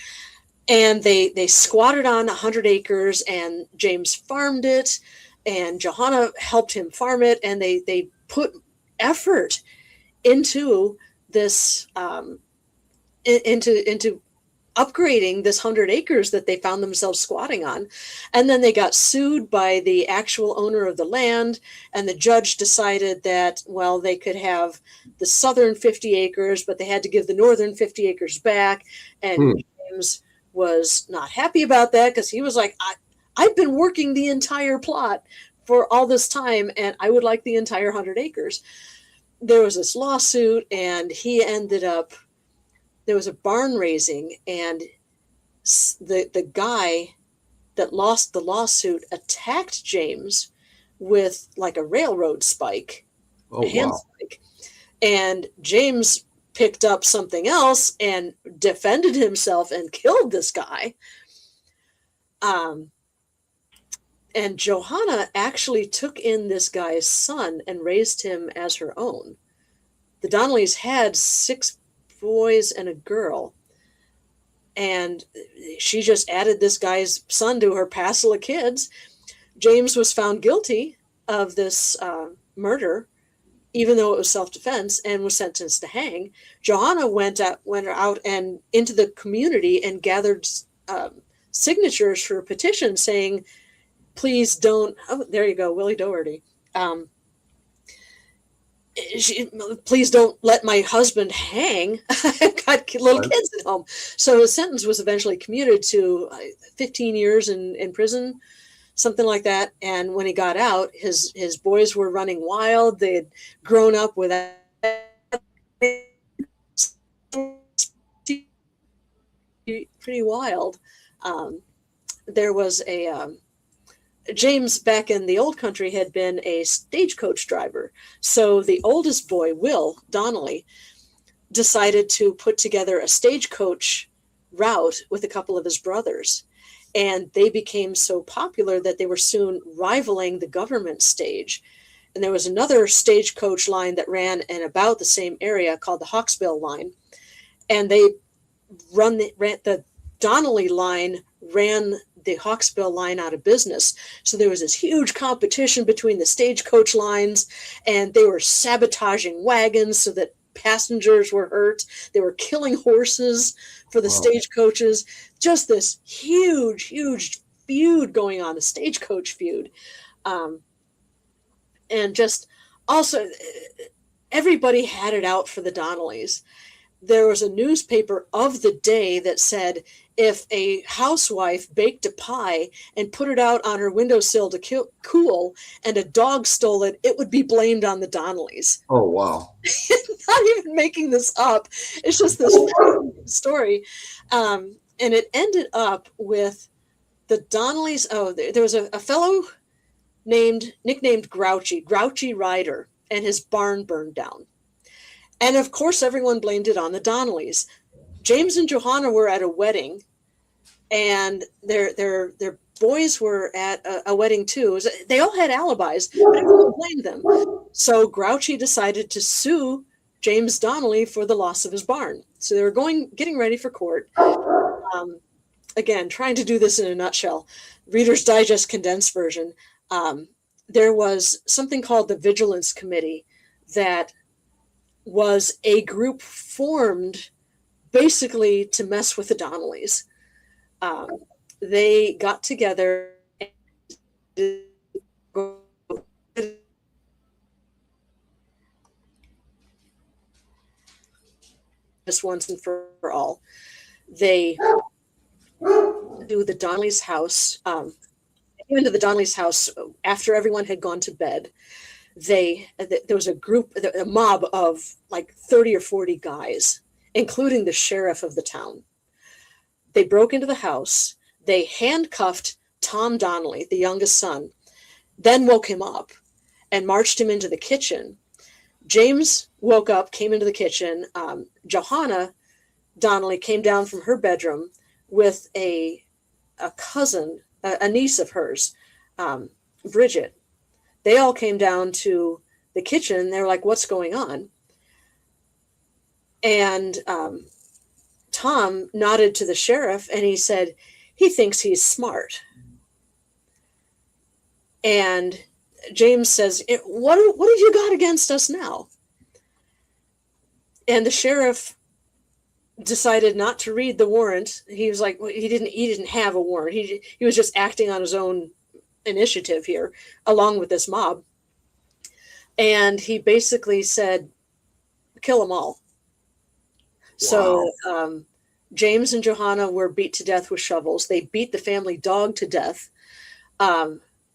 And they squatted on 100 acres, and James farmed it, and Johanna helped him farm it, and they put effort into this into upgrading this 100 acres that they found themselves squatting on. And then they got sued by the actual owner of the land, and the judge decided that, well, they could have the southern 50 acres, but they had to give the northern 50 acres back. And James was not happy about that, because he was like, I've been working the entire plot for all this time, and I would like the entire 100 acres. There was this lawsuit, and he ended up, there was a barn raising, and the guy that lost the lawsuit attacked James with like a railroad spike, a hand spike. And James picked up something else and defended himself and killed this guy. And Johanna actually took in this guy's son and raised him as her own. The Donnellys had 6 boys and a girl, and she just added this guy's son to her passel of kids. James was found guilty of this murder, even though it was self-defense, and was sentenced to hang. Johanna went out and into the community and gathered signatures for a petition saying, please don't, oh, there you go, Willie Doherty. Please don't let my husband hang. I've got little kids at home. So his sentence was eventually commuted to 15 years in prison, something like that. And when he got out, his boys were running wild. They had grown up with pretty wild. There was a James, back in the old country, had been a stagecoach driver. So the oldest boy, Will Donnelly, decided to put together a stagecoach route with a couple of his brothers. And they became so popular that they were soon rivaling the government stage. And there was another stagecoach line that ran in about the same area called the Hawksbill line. And the Donnelly line ran the Hawksbill line out of business. So there was this huge competition between the stagecoach lines, and they were sabotaging wagons so that passengers were hurt. They were killing horses for the stagecoaches. Just this huge, huge feud going on, a stagecoach feud. And just also, everybody had it out for the Donnellys. There was a newspaper of the day that said, if a housewife baked a pie and put it out on her windowsill to cool and a dog stole it, it would be blamed on the Donnellys. Oh, wow. Not even making this up. It's just this story. And it ended up with the Donnellys. Oh, there was a fellow nicknamed Grouchy Ryder, and his barn burned down. And of course, everyone blamed it on the Donnellys. James and Johanna were at a wedding, and their boys were at a wedding too. They all had alibis, but everyone blamed them. So Grouchy decided to sue James Donnelly for the loss of his barn. So they were getting ready for court. Again, trying to do this in a nutshell. Reader's Digest condensed version. There was something called the Vigilance Committee that was a group formed basically to mess with the Donnellys. they got together and this once and for all. They do the Donnelly's house. Came into the Donnelly's house after everyone had gone to bed. There was a mob of like 30 or 40 guys, including the sheriff of the town. They broke into the house. They handcuffed Tom Donnelly, the youngest son, then woke him up and marched him into the kitchen. James woke up, came into the kitchen. Johanna Donnelly came down from her bedroom with a cousin, a niece of hers, Bridget. They all came down to the kitchen. They were like, what's going on? And Tom nodded to the sheriff and he said, he thinks he's smart. And James says, what have you got against us now? And the sheriff decided not to read the warrant. He was like, well, he didn't have a warrant. He was just acting on his own initiative here, along with this mob. And he basically said, kill them all. Wow. So James and Johanna were beat to death with shovels. They beat the family dog to death.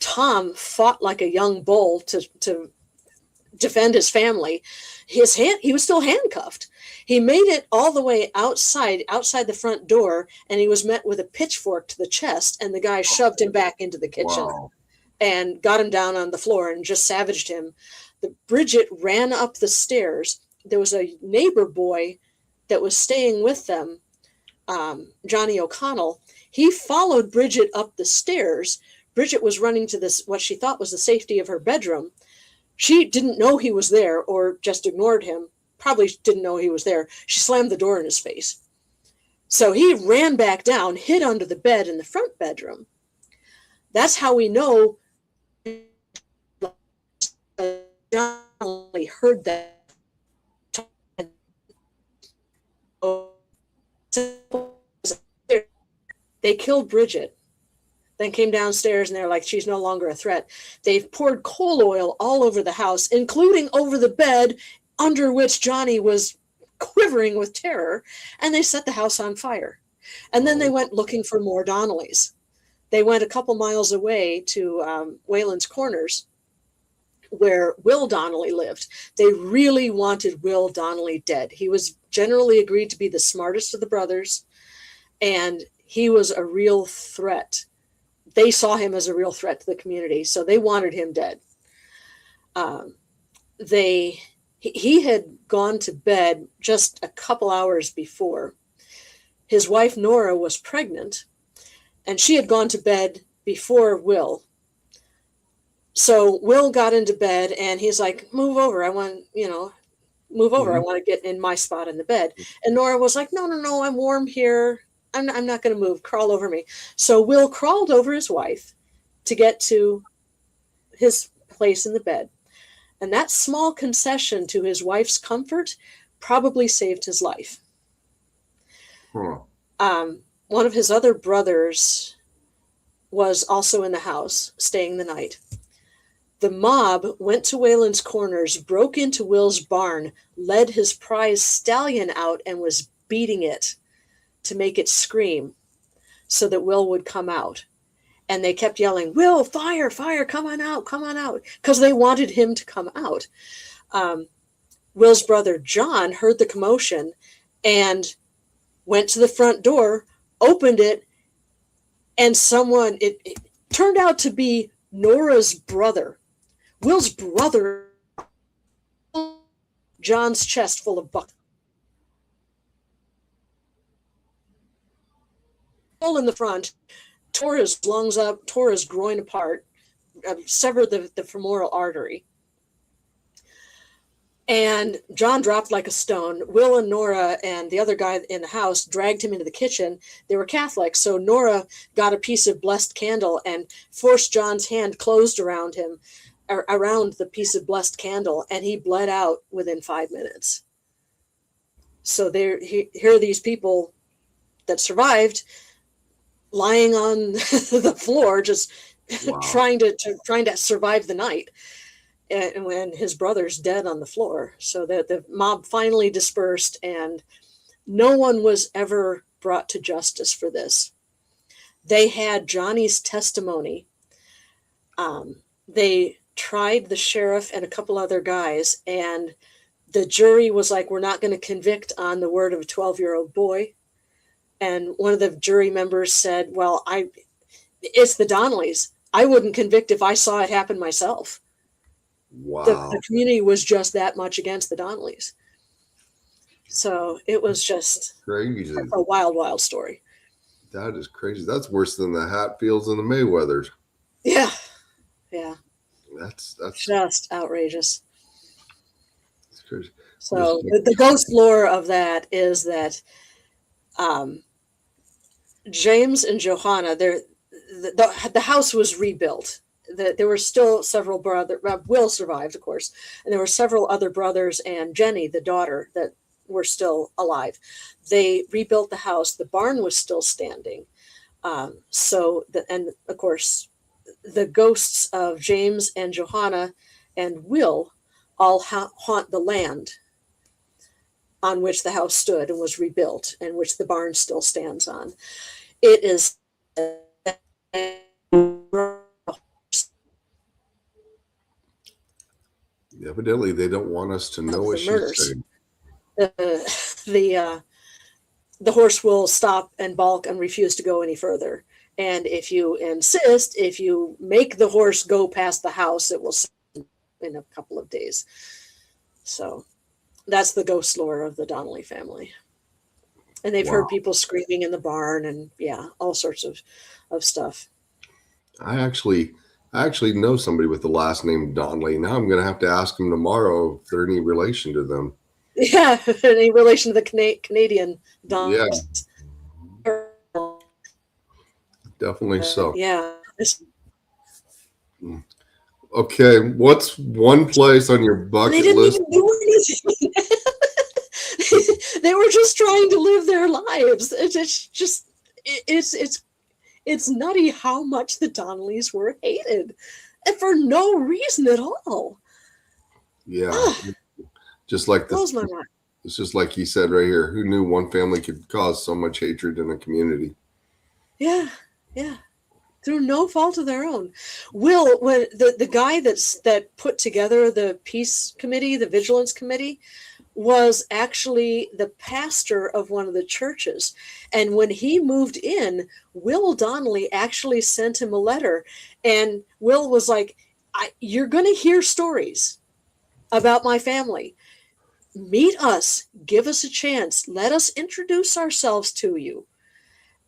Tom fought like a young bull to defend his family. He was still handcuffed. He made it all the way outside the front door, and he was met with a pitchfork to the chest, and the guy shoved him back into the kitchen. Wow. And got him down on the floor and just savaged him. Bridget ran up the stairs. There was a neighbor boy that was staying with them, Johnny O'Connell. He followed Bridget up the stairs. Bridget was running to this, what she thought was the safety of her bedroom. She didn't know he was there or just ignored him. Probably didn't know he was there. She slammed the door in his face. So he ran back down, hid under the bed in the front bedroom. That's how we know John only heard that. They killed Bridget, then came downstairs and they're like, she's no longer a threat. They've poured coal oil all over the house, including over the bed under which Johnny was quivering with terror, and they set the house on fire. And then they went looking for more Donnellys. They went a couple miles away to Wayland's Corners, where Will Donnelly lived. They really wanted Will Donnelly dead. He was generally agreed to be the smartest of the brothers, and he was a real threat. They saw him as a real threat to the community, so they wanted him dead. He had gone to bed just a couple hours before. His wife, Nora, was pregnant, and she had gone to bed before Will. So Will got into bed and he's like, move over. I want, move over. I want to get in my spot in the bed. And Nora was like, no, I'm warm here. I'm not going to move. Crawl over me. So Will crawled over his wife to get to his place in the bed. And that small concession to his wife's comfort probably saved his life. One of his other brothers was also in the house, staying the night. The mob went to Wayland's Corners, broke into Will's barn, led his prize stallion out, and was beating it to make it scream so that Will would come out. And they kept yelling, Will, fire, come on out, because they wanted him to come out. Will's brother, John, heard the commotion and went to the front door, opened it, and it turned out to be Nora's brother. Will's brother, John's chest full of buckets. Hole in the front, tore his lungs up, tore his groin apart, severed the femoral artery. And John dropped like a stone. Will and Nora and the other guy in the house dragged him into the kitchen. They were Catholic, so Nora got a piece of blessed candle and forced John's hand closed around the piece of blessed candle, and he bled out within 5 minutes. So here are these people that survived lying on the floor, just Wow. trying to survive the night. And when his brother's dead on the floor, so that the mob finally dispersed, and no one was ever brought to justice for this. They had Johnny's testimony. They tried the sheriff and a couple other guys, and the jury was like, we're not going to convict on the word of a 12-year-old boy. And one of the jury members said, well, it's the Donnellys. I wouldn't convict if I saw it happen myself. Wow. The community was just that much against the Donnellys. So it was just crazy. A wild, wild story. That is crazy. That's worse than the Hatfields and the Mayweathers. Yeah. Yeah. That's just outrageous. That's crazy. So the ghost lore of that is that James and Johanna, the house was rebuilt. There were still several brothers. Will survived, of course, and there were several other brothers, and Jenny, the daughter, that were still alive. They rebuilt the house. The barn was still standing. And of course, the ghosts of James and Johanna and Will all haunt the land on which the house stood and was rebuilt, and which the barn still stands on. It is evidently they don't want us to know what she's saying. The horse will stop and balk and refuse to go any further. And if you insist, if you make the horse go past the house, it will in a couple of days. So that's the ghost lore of the Donnelly family. And they've heard people screaming in the barn, and all sorts of stuff. I actually know somebody with the last name Donnelly. Now I'm going to have to ask them tomorrow if they're any relation to them. Yeah, any relation to the Canadian Donnelly. Yeah. Definitely so. Yeah. Okay, what's one place on your bucket list? They didn't even do anything. They were just trying to live their lives. It's nutty how much the Donnellys were hated, and for no reason at all. Yeah, just like blows my mind. It's just like he said right here. Who knew one family could cause so much hatred in a community? Yeah. Through no fault of their own. Will, when the guy that put together the peace committee, the vigilance committee, was actually the pastor of one of the churches. And when he moved in, Will Donnelly actually sent him a letter. And Will was like, you're going to hear stories about my family. Meet us. Give us a chance. Let us introduce ourselves to you.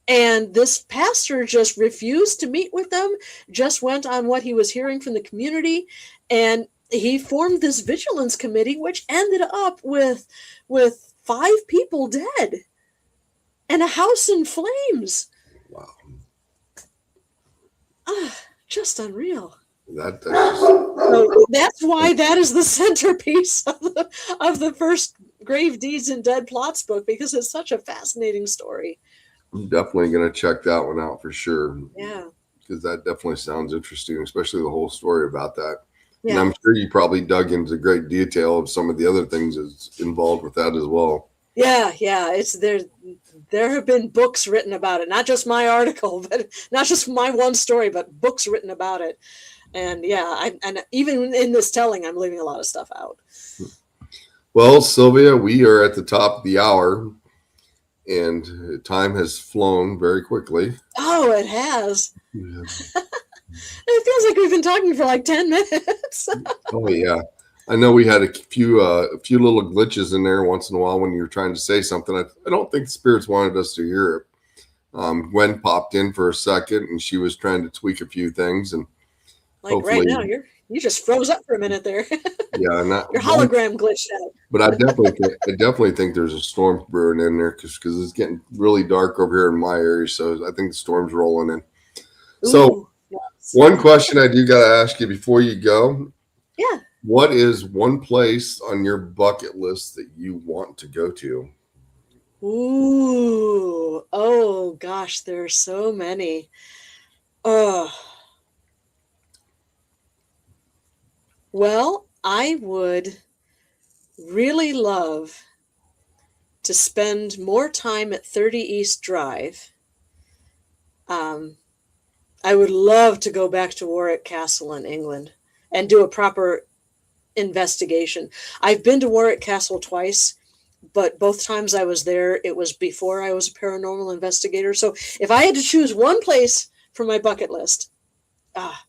And this pastor just refused to meet with them, just went on what he was hearing from the community. And he formed this vigilance committee, which ended up with 5 people dead and a house in flames. Wow. Just unreal. So that's why that is the centerpiece of the first Grave Deeds and Dead Plots book, because it's such a fascinating story. I'm definitely going to check that one out for sure. Yeah. Because that definitely sounds interesting, especially the whole story about that. Yeah. And I'm sure you probably dug into great detail of some of the other things that's involved with that as well. Yeah. It's there have been books written about it, not just my article, but not just my one story, but books written about it. And and even in this telling, I'm leaving a lot of stuff out. Well, Sylvia, we are at the top of the hour, and time has flown very quickly. Oh, it has. Yeah. It feels like we've been talking for like 10 minutes. Oh yeah, I know we had a few little glitches in there once in a while when you were trying to say something. I don't think the spirits wanted us to hear it. Gwen popped in for a second, and she was trying to tweak a few things, and like right now you just froze up for a minute there. Yeah, your hologram glitched out. But I definitely think there's a storm brewing in there because it's getting really dark over here in my area. So I think the storm's rolling in. So one question I do got to ask you before you go. Yeah. What is one place on your bucket list that you want to go to? Ooh, oh gosh, there are so many. Oh, well, I would really love to spend more time at 30 East Drive. Um, I would love to go back to Warwick Castle in England and do a proper investigation. I've been to Warwick Castle twice, but both times I was there, it was before I was a paranormal investigator. So if I had to choose one place for my bucket list, ah.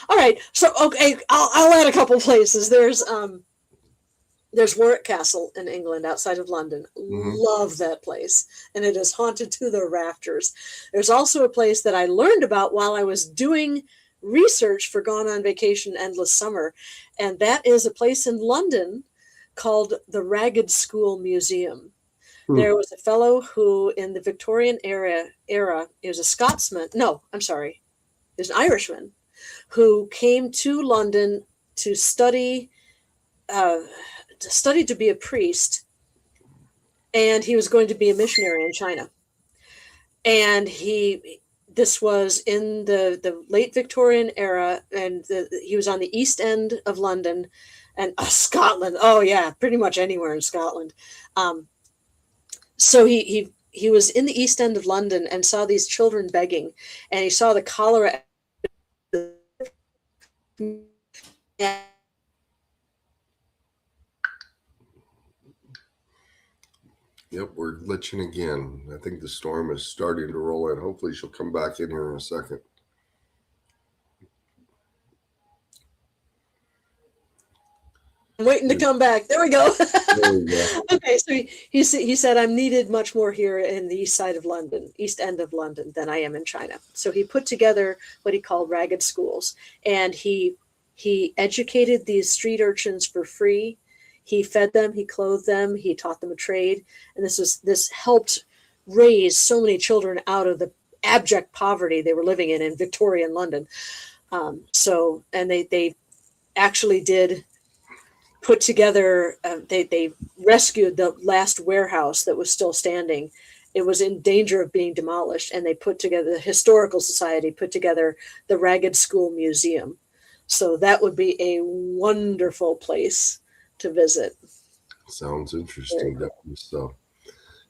All right. So okay, I'll add a couple places. There's Warwick Castle in England outside of London. Mm-hmm. Love that place. And it is haunted to the rafters. There's also a place that I learned about while I was doing research for Gone on Vacation Endless Summer. And that is a place in London called the Ragged School Museum. There was a fellow who, in the Victorian era, he was a Scotsman. No, I'm sorry. He was an Irishman who came to London to study to be a priest, and he was going to be a missionary in China. And this was in the late Victorian era, and he was on the East End of London, and Scotland. Oh yeah, pretty much anywhere in Scotland. So he was in the East End of London and saw these children begging, and he saw the cholera. Yep, we're glitching again. I think the storm is starting to roll in. Hopefully she'll come back in here in a second. I'm waiting to come back. There we go. There we go. Okay, so he said, I'm needed much more here in the east side of London, east end of London, than I am in China. So he put together what he called ragged schools, and he educated these street urchins for free. He fed them, he clothed them, he taught them a trade, and this helped raise so many children out of the abject poverty they were living in Victorian London. And they actually did put together. They rescued the last warehouse that was still standing. It was in danger of being demolished, and they put together, the historical society put together the Ragged School Museum. So that would be a wonderful place to visit. Sounds interesting. Definitely so.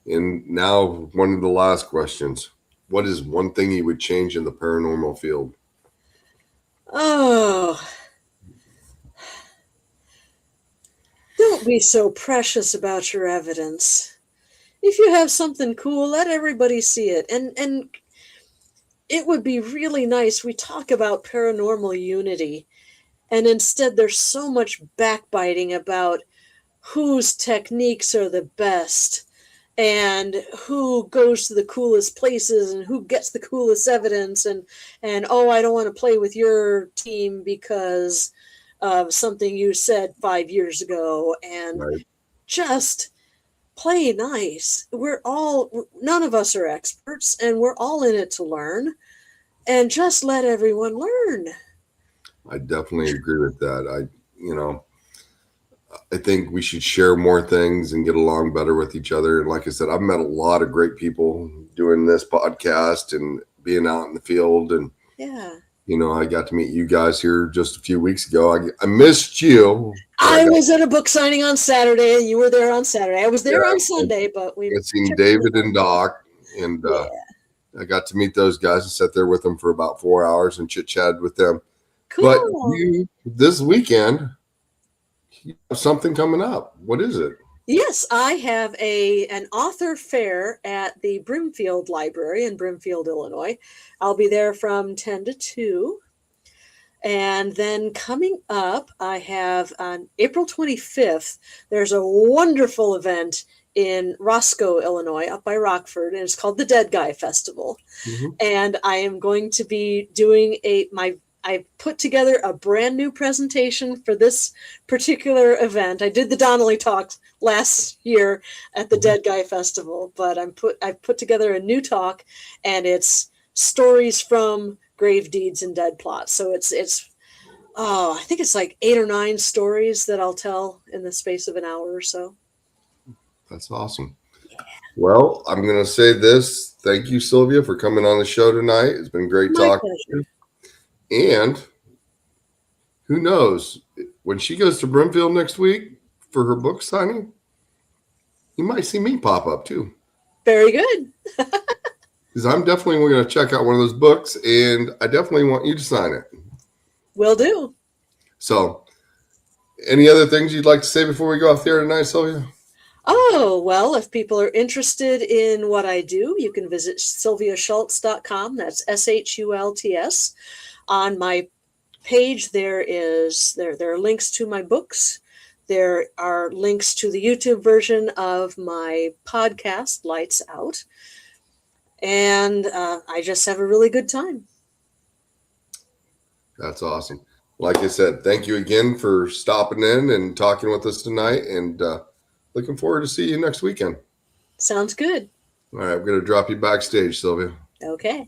And now, one of the last questions. What is one thing you would change in the paranormal field? Oh, don't be so precious about your evidence. If you have something cool, let everybody see it. And it would be really nice. We talk about paranormal unity, and instead there's so much backbiting about whose techniques are the best and who goes to the coolest places and who gets the coolest evidence, and oh, I don't want to play with your team because of something you said 5 years ago, and Right. just play nice. None of us are experts, and we're all in it to learn, and just let everyone learn. I definitely agree with that. I think we should share more things and get along better with each other. And like I said, I've met a lot of great people doing this podcast and being out in the field. And, Yeah. I got to meet you guys here just a few weeks ago. I missed you. I was at a book signing on Saturday, and you were there on Saturday. I was there on Sunday, but we seen David and Doc, and yeah. I got to meet those guys and sat there with them for about 4 hours and chit-chatted with them. Cool. But this weekend, you have something coming up. What is it? Yes, I have an author fair at the Brimfield Library in Brimfield, Illinois. I'll be there from 10 to 2. And then coming up, I have on April 25th, there's a wonderful event in Roscoe, Illinois, up by Rockford, and it's called the Dead Guy Festival. Mm-hmm. And I am going to be doing I put together a brand new presentation for this particular event. I did the Donnelly talk last year at the Dead Guy Festival, but I've put together a new talk, and it's stories from grave deeds and dead plots. So it's I think it's like 8 or 9 stories that I'll tell in the space of an hour or so. That's awesome. Well, I'm going to say this. Thank you, Sylvia, for coming on the show tonight. It's been great My talking pleasure. to you. And who knows, when she goes to Brimfield next week for her book signing, you might see me pop up too. Very good. Because I'm definitely going to check out one of those books, and I definitely want you to sign it. Will do. So, any other things you'd like to say before we go off the air tonight, Sylvia? Oh, well, if people are interested in what I do, you can visit sylviashults.com. That's SHULTS. On my page, there are links to my books. There are links to the YouTube version of my podcast, Lights Out. And I just have a really good time. That's awesome. Like I said, thank you again for stopping in and talking with us tonight, and looking forward to see you next weekend. Sounds good. All right, I'm going to drop you backstage, Sylvia. Okay.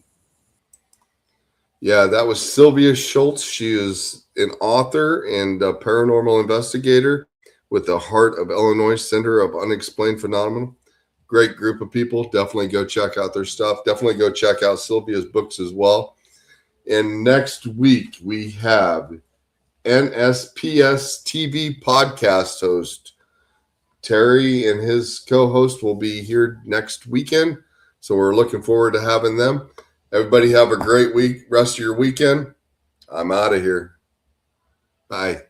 Yeah, that was Sylvia Shults. She is an author and a paranormal investigator with the Heart of Illinois Center of Unexplained Phenomena. Great group of people. Definitely go check out their stuff. Definitely go check out Sylvia's books as well. And next week, we have NSPS TV podcast host Terry, and his co-host will be here next weekend. So we're looking forward to having them. Everybody have a great week, rest of your weekend. I'm out of here. Bye.